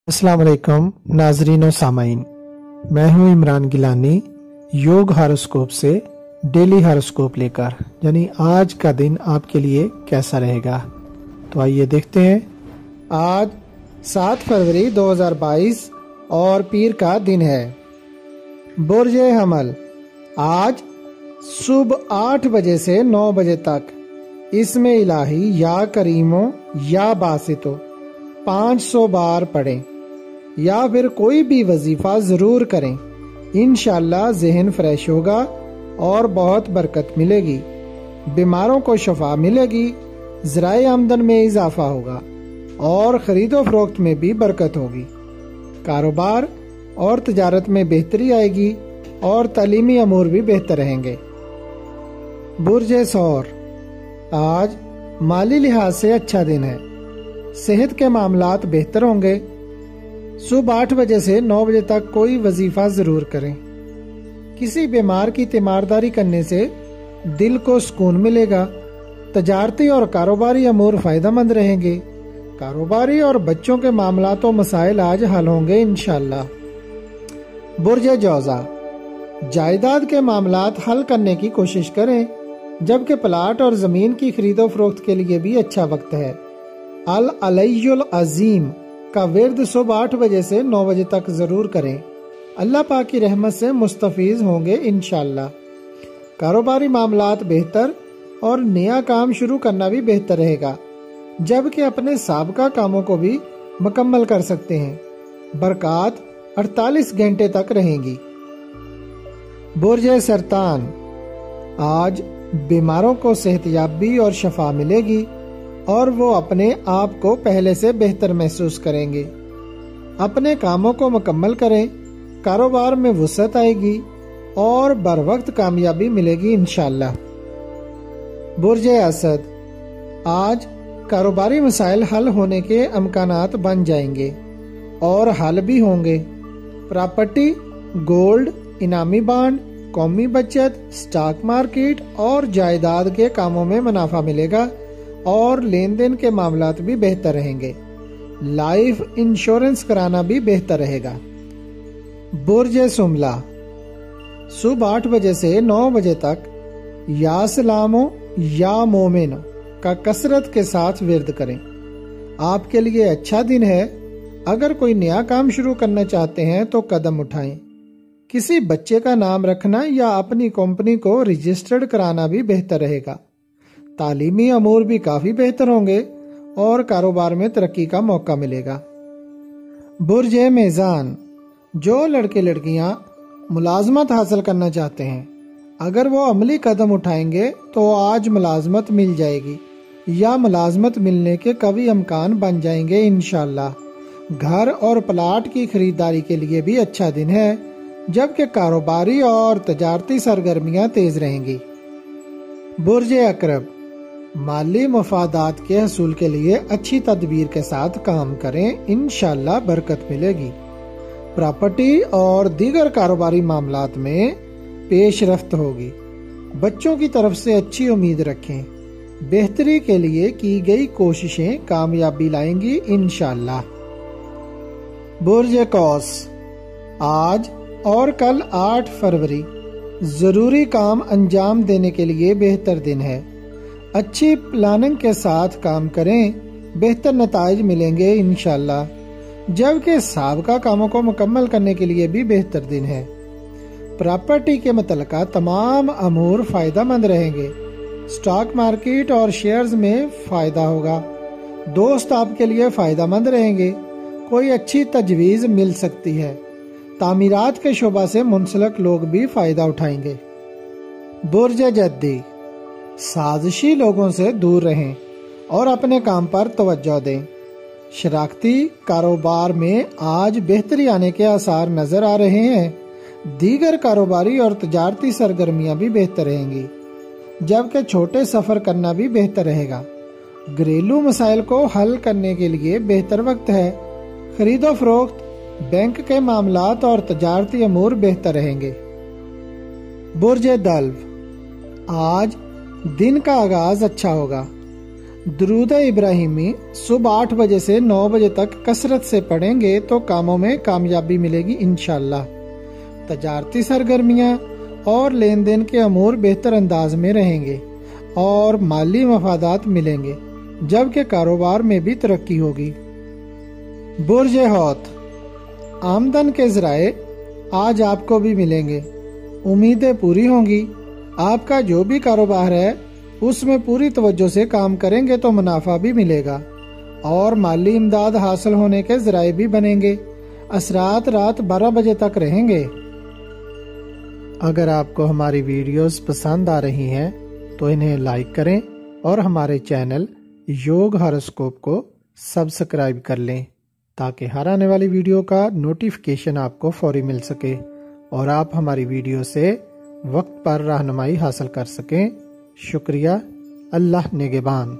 अस्सलाम वालेकुम नाजरीन और सामाइन, मैं हूं इमरान गिलानी योग हॉरोस्कोप से डेली हॉरोस्कोप लेकर, यानी आज का दिन आपके लिए कैसा रहेगा। तो आइए देखते हैं। आज 7 फरवरी 2022 और पीर का दिन है। बुर्ज हमल आज सुबह 8 बजे से 9 बजे तक इसमें इलाही या करीमो या बासितो 500 बार पढ़ें या फिर कोई भी वजीफा जरूर करें। इंशाअल्लाह ज़हन फ्रेश होगा और बहुत बरकत मिलेगी। बीमारों को शफा मिलेगी, ज़राए आमदन में इजाफा होगा और खरीदो फरोख्त में भी बरकत होगी। कारोबार और तजारत में बेहतरी आएगी और तालीमी अमूर भी बेहतर रहेंगे। बुर्ज सौर आज माली लिहाज से अच्छा दिन है। सेहत के मामलात बेहतर होंगे। सुबह 8 बजे से 9 बजे तक कोई वजीफा जरूर करें। किसी बीमार की तीमारदारी करने से दिल को सुकून मिलेगा। तजारती और कारोबारी अमूर फायदेमंद रहेंगे। कारोबारी और बच्चों के मामलात और मसाइल आज हल होंगे इंशाअल्लाह। बुर्ज जौजा जायदाद के मामलात हल करने की कोशिश करें, जबकि प्लाट और जमीन की खरीदो फरोख्त के लिए भी अच्छा वक्त है। अल अलैयुल अजीम का विर्द सुबह 8 बजे से 9 बजे तक जरूर करें। अल्लाह पाक की रहमत से मुस्तफीज होंगे इंशाअल्लाह। कारोबारी मामलात बेहतर और नया काम शुरू करना भी बेहतर रहेगा, जबकि अपने साबका कामों को भी मुकम्मल कर सकते हैं। बरक़ात 48 घंटे तक रहेंगी। बुर्ज सरतान आज बीमारों को सेहतयाबी और शफा मिलेगी और वो अपने आप को पहले से बेहतर महसूस करेंगे। अपने कामों को मुकम्मल करें। कारोबार में वुसअत आएगी और बर वक्त कामयाबी मिलेगी इंशाअल्लाह। बुर्ज असद आज कारोबारी मसाइल हल होने के अमकानात बन जाएंगे और हल भी होंगे। प्रॉपर्टी, गोल्ड, इनामी बांड, कौमी बचत, स्टॉक मार्केट और जायदाद के कामों में मुनाफा मिलेगा और लेन देन के मामलात भी बेहतर रहेंगे। लाइफ इंश्योरेंस कराना भी बेहतर रहेगा। बुर्ज सुमला सुबह 8 बजे से 9 बजे तक या सलामो या मोमिनो का कसरत के साथ विर्द करें। आपके लिए अच्छा दिन है। अगर कोई नया काम शुरू करना चाहते हैं तो कदम उठाएं। किसी बच्चे का नाम रखना या अपनी कंपनी को रजिस्टर्ड कराना भी बेहतर रहेगा। तालीमी अमूर भी काफी बेहतर होंगे और कारोबार में तरक्की का मौका मिलेगा। बुर्ज मेज़ान जो लड़के लड़कियां मुलाजमत हासिल करना चाहते हैं, अगर वो अमली कदम उठाएंगे तो आज मुलाजमत मिल जाएगी या मुलाजमत मिलने के कभी अमकान बन जाएंगे इंशाअल्लाह। घर और प्लाट की खरीदारी के लिए भी अच्छा दिन है, जबकि कारोबारी और तजारती सरगर्मियां तेज रहेंगी। बुर्ज अकरब माली मफादात के हसूल के लिए अच्छी तदबीर के साथ काम करें, इंशाअल्लाह बरकत मिलेगी। प्रॉपर्टी और दीगर कारोबारी मामलात में पेशरफ्त होगी। बच्चों की तरफ से अच्छी उम्मीद रखें। बेहतरी के लिए की गई कोशिशें कामयाबी लाएंगी इंशाअल्लाह। बुर्ज कौस आज और कल 8 फरवरी जरूरी काम अंजाम देने के लिए बेहतर दिन है। अच्छी प्लानिंग के साथ काम करें, बेहतर नताइज मिलेंगे इंशाअल्लाह, जबकि साबका कामों को मुकम्मल करने के लिए भी बेहतर दिन है। प्रॉपर्टी के मुतल्लिका तमाम अमूर फायदेमंद रहेंगे। स्टॉक मार्केट और शेयर्स में फायदा होगा। दोस्त आपके लिए फायदेमंद रहेंगे। कोई अच्छी तजवीज मिल सकती है। तामीरात के शोबा से मुंसलिक लोग भी फायदा उठाएंगे। बुर्ज जद्दी साजिशी लोगों से दूर रहें और अपने काम पर तवज्जो दें। शराकती कारोबार में आज बेहतरी आने के आसार नजर आ रहे हैं। दीगर कारोबारी और तजारती सरगर्मियां भी बेहतर रहेंगी, जबकि छोटे सफर करना भी बेहतर रहेगा। घरेलू मसाइल को हल करने के लिए बेहतर वक्त है। खरीदो फरोख्त, बैंक के मामलात और तजारती अमूर बेहतर रहेंगे। बुर्ज दल्व आज दिन का आगाज अच्छा होगा। درود ابراہیمی صبح 8 بجے سے 9 بجے تک کثرت سے پڑھیں گے تو کاموں میں کامیابی ملے گی انشاءاللہ۔ تجارتی سرگرمیاں اور لین دین کے امور بہتر انداز میں رہیں گے اور مالی مفادات ملیں گے، جبکہ کاروبار میں بھی ترقی ہوگی۔ برج حوت، آمدن کے ذرائع آج آپ کو بھی ملیں گے، امیدیں پوری ہوں گی۔ آپ کا جو بھی کاروبار ہے اس میں پوری توجہ سے کام کریں گے تو منافع بھی ملے گا اور مالی امداد حاصل ہونے کے ذرائع بھی بنیں گے۔ اثرات رات 12 بجے تک رہیں گے۔ اگر آپ کو ہماری ویڈیوز پسند آ رہی ہیں تو انہیں لائک کریں اور ہمارے چینل یوگ ہاروسکوپ کو سبسکرائب کر لیں تاکہ ہر آنے والی ویڈیو کا نوٹیفیکیشن آپ کو فوری مل سکے اور آپ ہماری ویڈیو سے وقت پر رہنمائی حاصل کر سکیں۔ شکریہ۔ اللہ نگہبان۔